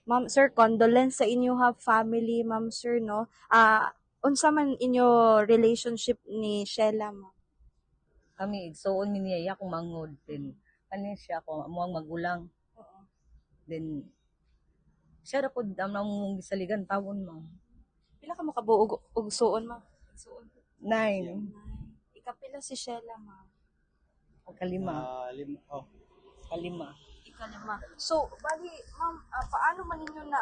Ma'am sir, condolence sa inyo ha family, ma'am sir no. Unsa man inyo relationship ni Sheila ma'am? Kami igsuon mi niya akong mangod then kanin siya ako amo ang magulang. Oo. Then siya ra pud ang namong gisaligan tawon ma'am. Pila ka mo kabuog og suon ma'am? Suon. 9 Ikapila si Sheila ma'am. kalima. Kalima. Ikalima. So, bali, ma'am, paano man ninyo na,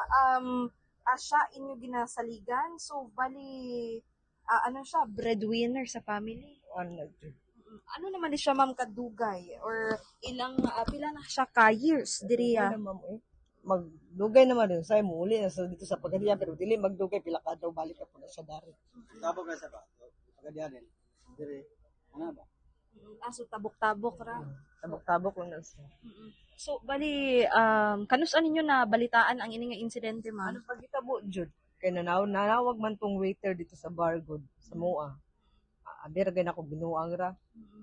siya inyo ginasaligan? So, bali, ano siya, breadwinner sa family? Ano Ano naman siya, ma'am, kadugay? Or ilang, pila na siya ka years, diriya? na ma'am magdugay naman din sa mo uli na sa dito sa Pagadian pero dili magdugay pila ka daw balik ka po na sa dari. Tapos ka sa ba? Pagadian din. Dire. Ano ba? So, tabok-tabok ra. Tabok-tabok ko na siya. So, bali, kanusan ninyo na balitaan ang ining insidente, ma'am? Ano pagitabo jud kay nanawag man tong waiter dito sa bar good sa Moa. Abir gay nako binuang ra.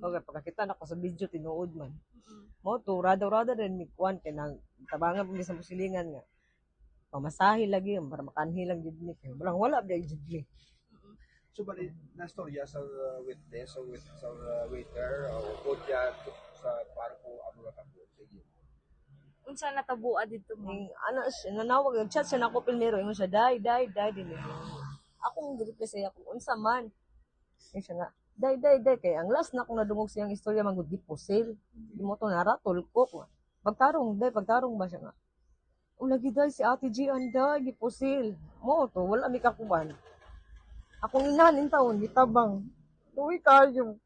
Okay, pagkakita nako sa video tinuod man. Mo to rada rin mi kwan kay nang tabangan pa mi sa musilingan nga. Pamasahe lagi para makanhi lang jud ni kay wala ba jud ni. So, bali, na-storya sa witness, sa waiter, o kudya sa parko, ano na tabo sa iyo. Unsa natabua dito, ma'am? Ning ana siya nanawag chat siya nako pilmero ingon siya dai dili. Ako ang gid kasi ako unsa man. Ay siya nga dai kay ang last na akong nadungog siyang istorya man gud gipusil. Di mo to naratol ko. Pagtarong ba siya nga. Lagi dai si Ate G anda gipusil. Mo to wala mi kakuban. Akong inanin taon gitabang. Tuwi kayo.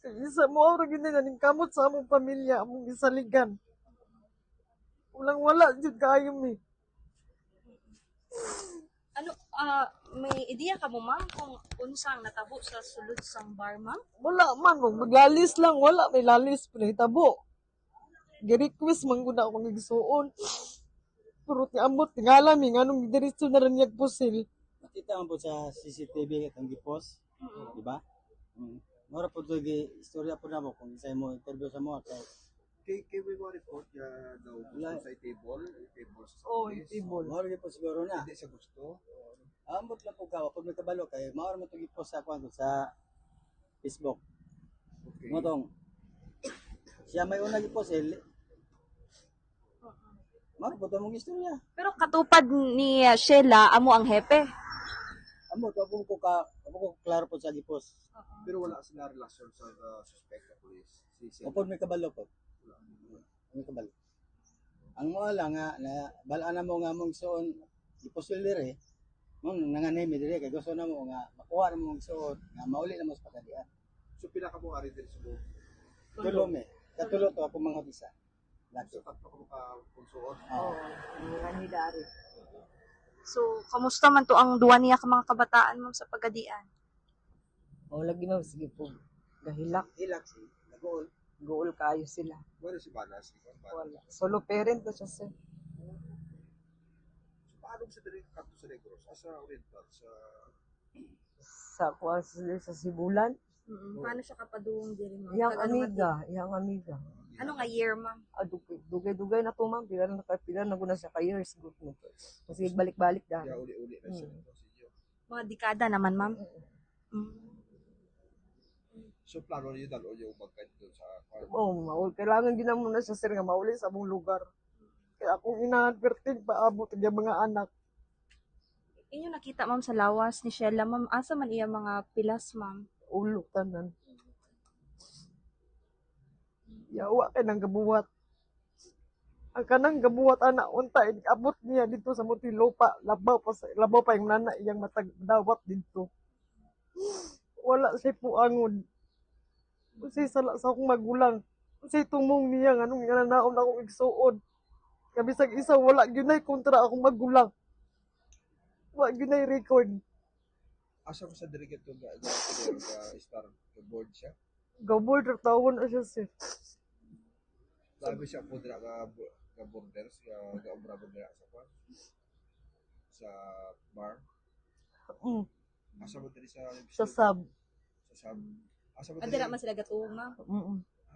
Isa mo ra gid nga ning kamot sa among pamilya among gisaligan. Wala jud kayo mi. Ano, may ideya ka mo, ma'am, kung unsang natabo sa sulod sang bar, ma'am? Wala man, maglalis lang, wala, may lalis, pinahitabo. Gi-request man ko na akong nagsuon. Pero tiambot, tingala mi, nga nung diretso na rin pusil. Nakita mo po sa CCTV at ang gipos, di ba? Mora po ito, istorya po na mo, kung isa mo interview sa mo, kay we mo report daw sa table sa table. Mora po siguro na. Hindi sa gusto. Ambot lang po ka, pag may kabalo kay mora mo ito gipos sa kwan sa Facebook. Okay. Motong, siya may una gipos mora po ito mong istorya. Pero katupad ni Sheila, amo ang hepe. Amo, ito ko klaro po sa gipos. Pero wala sila relasyon sa suspect na police. Kapag may kabalo po. May kabalo. Ang mga lang nga, na balaan na mo nga mong suon, gipos dire, mong nanganemi dire, kay gusto na mo nga, makuha na mong suon, nga mauli na mo sa Pagadian. So, pila ka mo ari din sa buong? Tulo me. Katulo to ako mga bisa. Lagi. So, tatlo ko ka kung suon? Oo. Nga dari. So, kamusta man to ang duwa niya ka mga kabataan, ma'am, sa Pagadian? Lagi mo, sige po. Gahilak. Hilak si, nag-uol. Goal kayo sila. Wala si Banas. Wala. Solo parent to siya sir. So, paano sa direct kanto sa Negros? Asa Oriental? Sa Sibulan. Paano siya kapadung diri, ma'am? Yang amiga. Ano nga year, ma'am? Dugay na to ma'am. Pila na guna siya ka years good mo. Kasi balik-balik dahil. Kaya uli-uli na siya. Mga dekada naman, ma'am. So, plano niyo dalo yung magkanto sa Kailangan ginamo na siya sir nga mauli sa among lugar. Kaya akong ina-advertise paabot ang mga anak. Inyo nakita, ma'am, sa lawas ni Sheila, ma'am, asa man iya mga pilas, ma'am? Ulo tanan. Yawa kay nang gabuhat. Ang kanang gabuhat anak unta abot niya dito sa Muntinlupa, labaw pa yung nana iyang matagdawat dito. Wala siya puangon. Kasi sala sa akong magulang. Kasi tumong niya nga nung nananaon akong igsuon. Kabisag isa wala ginay kontra akong magulang. Wala ginay record. asa ko sa diriget to ga star board siya. Gabord tawon na siya sir. Labi siya po dira ga borders ga obra dira sa kwan. Sa bar. Asa mo diri sa sab. Asa mo Dira man sila gatuong, ma'am.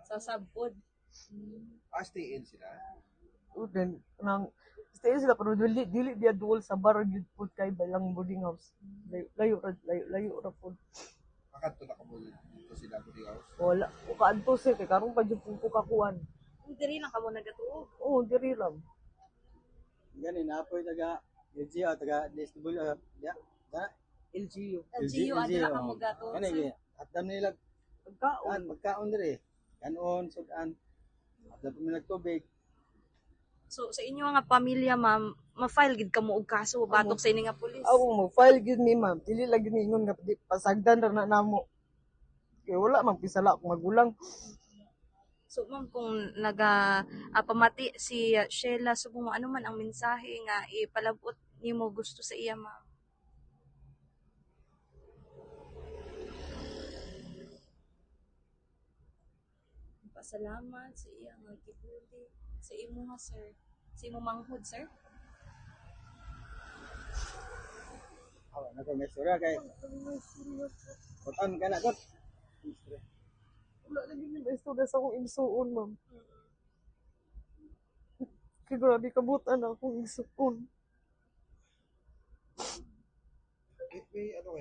Sa sabpod. Stay in sila. Then, nang stay sila pero dili dia duol sa bar gyud pud kay balang boarding house. Layo ra pud. Akato na kamo dito sila boarding house. Wala ko kaadto sir kay karon pa jud ko kakuan. Diri lang ka mo nagatuog. Oo, diri lang. Gani na po taga LGU taga DSW ya. LGU. LGU adra ka mo gato. Kani at dam nila Pagkaon. magkaon diri. Kanon sudan. At dam nila tubig. So sa inyo nga pamilya ma'am, ma-file gid kamo og kaso batok sa ini nga pulis. Ako mo file gyud mi ma'am. Dili lagi ni ingon nga di pasagdan ra na namo. Kay wala man pisala akong magulang. So ma'am kung pamati si Sheila so kung ano man ang mensahe nga ipalabot nimo gusto sa iya ma'am. Pasalamat sa iya nga gibuti sa imo nga sir. Sa imo manghod sir. Awa na ko may istorya kay. Kutan ka na kot. Wala lagi ni istorya sa akong igsuon ma'am. Kay grabe kabutan akong igsuon. May ano